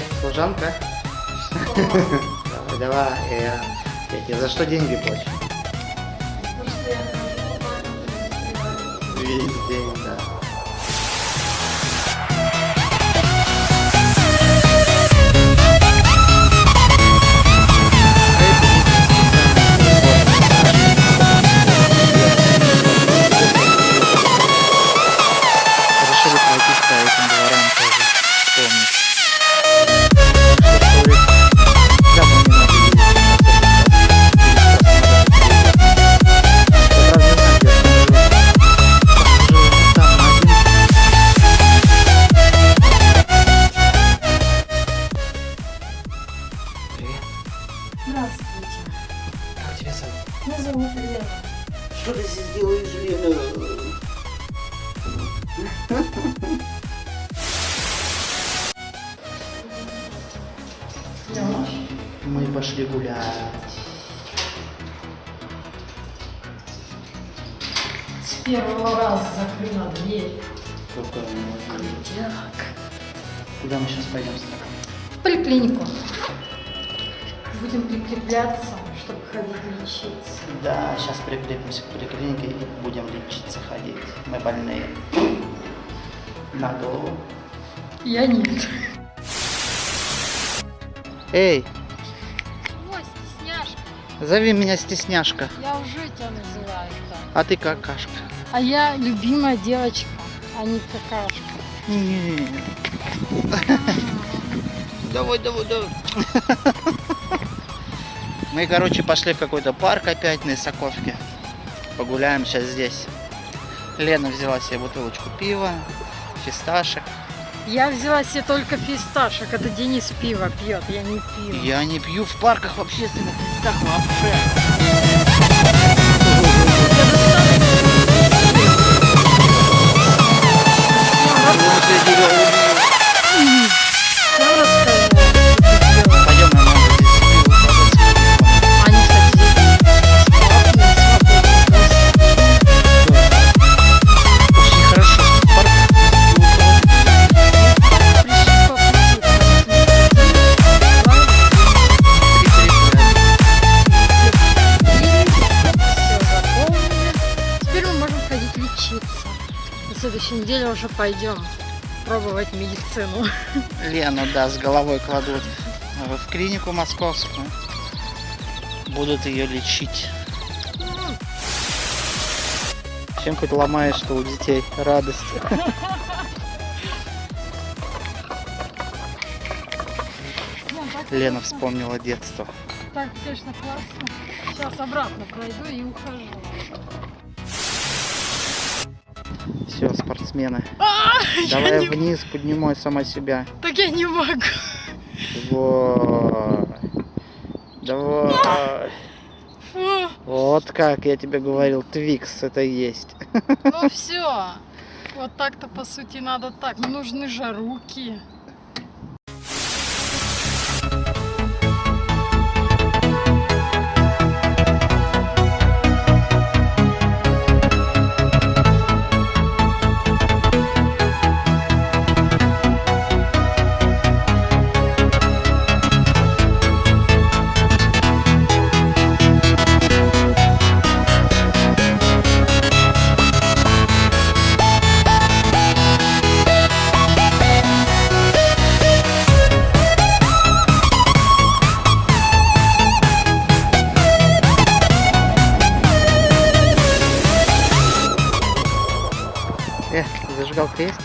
Эй, служанка. Давай, давай. Я тебе за что деньги плачу? Весь день, да. Решили пройтись по этим дворам тоже, вспомнить. Здравствуйте. Как тебя зовут? Меня зовут Лена. Что ты здесь делаешь, Лена? Мы пошли гулять. С первого раза закрыла дверь. Какая молодец. Так. Куда мы сейчас пойдем с тобой? В поликлинику. Будем прикрепляться, чтобы ходить лечиться. Да, сейчас прикрепимся к поликлинике и будем лечиться ходить. Мы больные. На голову. Я нет. Эй, Ой, стесняшка. зови меня стесняшка. Я уже тебя называю так. А ты какашка. А я любимая девочка, а не какашка. Давай, давай, давай. Мы, короче, пошли в какой-то парк опять на Исаковке. Погуляем сейчас здесь. Лена взяла себе бутылочку пива, фисташек. Я взяла себе только фисташек. Это Денис пиво пьет, я не пью. Я не пью в парках в общественных местах вообще. Пойдем, я могу здесь пиво продать. Они, кстати, Очень хорошо, что парк Теперь мы можем ходить лечиться. На следующей неделе уже пойдем пробовать медицину. Лену, да, с головой кладут в клинику московскую. Будут ее лечить. Чем хоть ломаешь, что у детей радость. Лена вспомнила детство. Так, конечно, классно. Сейчас обратно пройду и ухожу. Все, спортсмены. Давай вниз, поднимай сама себя. Так я не могу. Давай. Давай. Фу. Вот как я тебе говорил, Твикс это есть. Ну все. Вот так-то по сути надо так. Но нужны же руки. Зажигалка есть?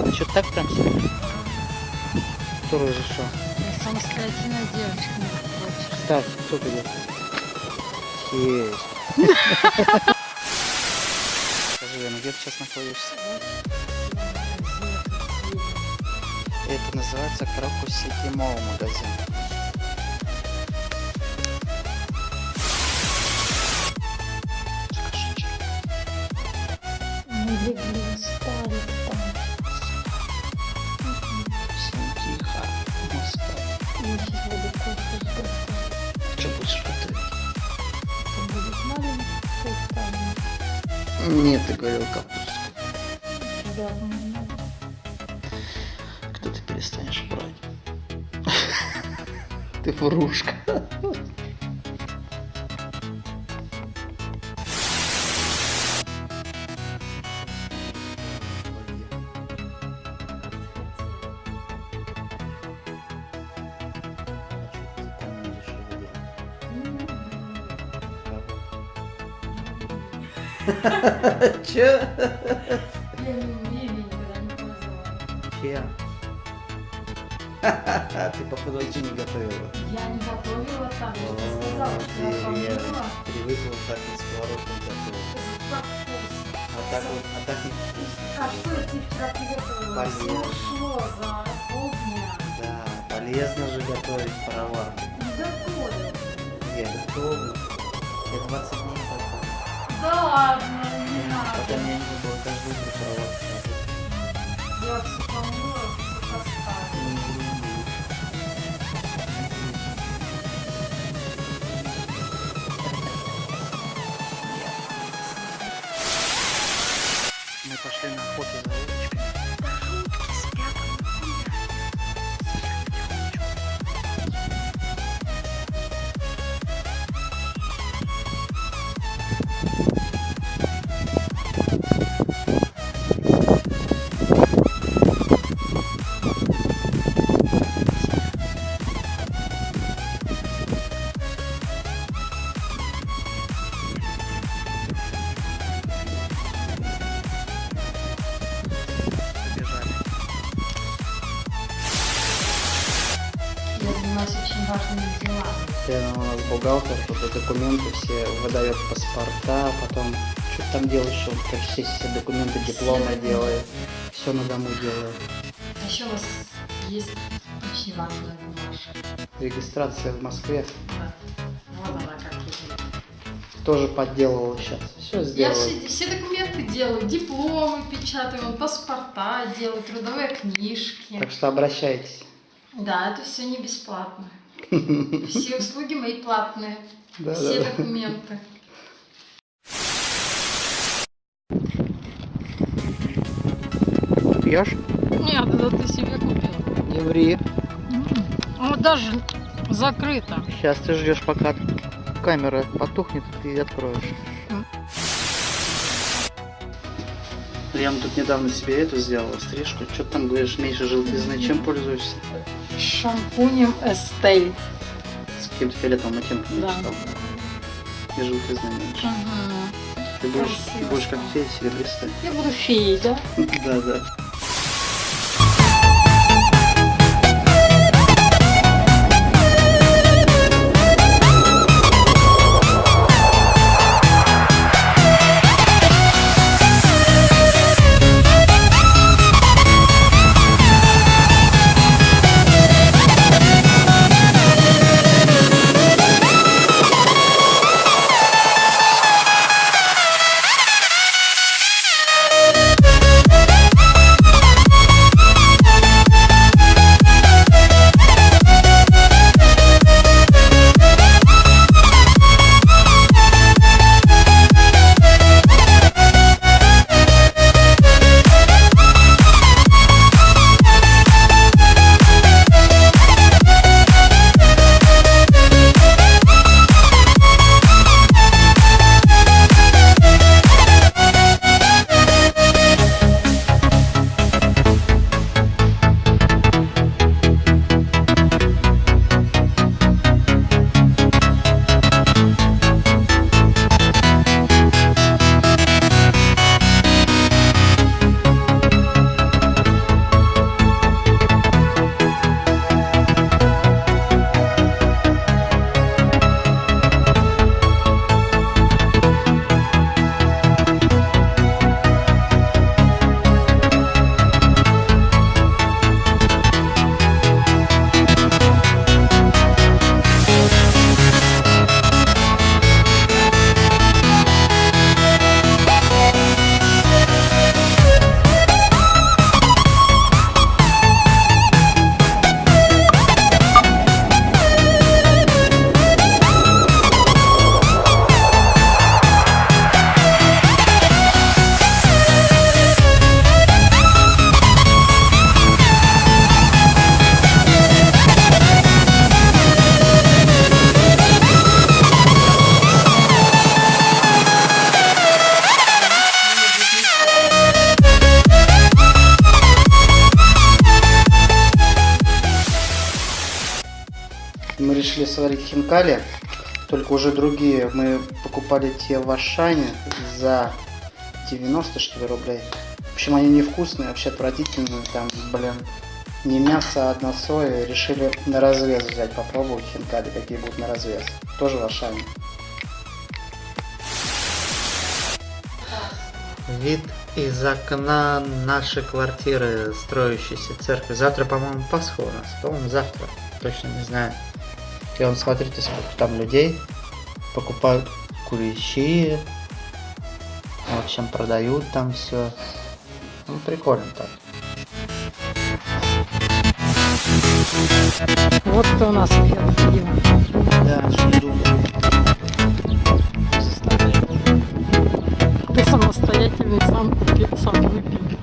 Ты что, так прям себе? Кто разрешил? Я самостоятельная девочка, между прочим. Ставь, что ты делаешь? Есть. Скажи, Лена, где ты сейчас находишься? Это называется Крокус Сити Молл магазин. Мы легли, устали там. Всем тихо. Мы спать. Я сейчас буду кушать готовить. Что будешь готовить? Это будет маленький там. Нет, ты говорил капусту. ребят. Когда ты перестанешь брать? Ты врушка. Че? Я не умею, я никогда не пользовалась. Чем? Ты, походу, вообще не готовила. Я не готовила так, я же сказала, что я помыла. Привыкла так на сковородку готовить. Как вкусно. А так не вкусно. А что я тебе вчера приготовила? Все Полезно. ушло за полдня. Да, полезно же готовить в пароварке. Не готовила. Я готовлю. Я 20 дней потом. Да ладно, не Пока надо. меня не было каждый утро пароварку работать. Я все помыла, все поставила. Мы пошли на охоту за уточкой. Спят. Побежали. Я занимаюсь очень важными делами. У нас бухгалтер, тут документы все выдает, паспорта, потом что-то там делает еще, как все документы, дипломы делает, все на дому делает. А еще у вас есть очень важная бумажка. Регистрация в Москве Вот она как выглядит. тоже подделывал сейчас, все Я сделаю. все документы делаю, дипломы печатаю, вон, паспорта делаю, трудовые книжки. Так что обращайтесь. Да, это все не бесплатно. Все услуги мои платные. Да, Все да. документы. Пьешь? Нет, это ты себе купил. Не ври. Вот даже закрыто. Сейчас ты ждешь, пока камера потухнет, и ты откроешь. Лен тут недавно себе эту сделала, стрижку. Что ты там говоришь, меньше желтизны? Чем пользуешься? Шампунем Estee. С каким-то фиолетовым оттенком Да. читал. И желтизны меньше. Угу. Ты будешь Красиво как стало. фея серебристая. Я буду феей, да? Да, да. решили сварить хинкали, только уже другие. Мы покупали те в Ашане за 90, что ли, рублей. В общем, они невкусные, вообще отвратительные. Там, блин, не мясо, а одна соя. Решили на развес взять, попробовать хинкали, какие будут на развес. Тоже в Ашане. Вид из окна нашей квартиры, строящейся церкви. Завтра, по-моему, Пасха у нас. По-моему, завтра. Точно не знаю. И вон, смотрите, сколько там людей. Покупают куличи. В общем, продают там все. Ну, прикольно так. Вот кто у нас пьет. Да, что думаю. Ты самостоятельный, сам купил, сам выпил.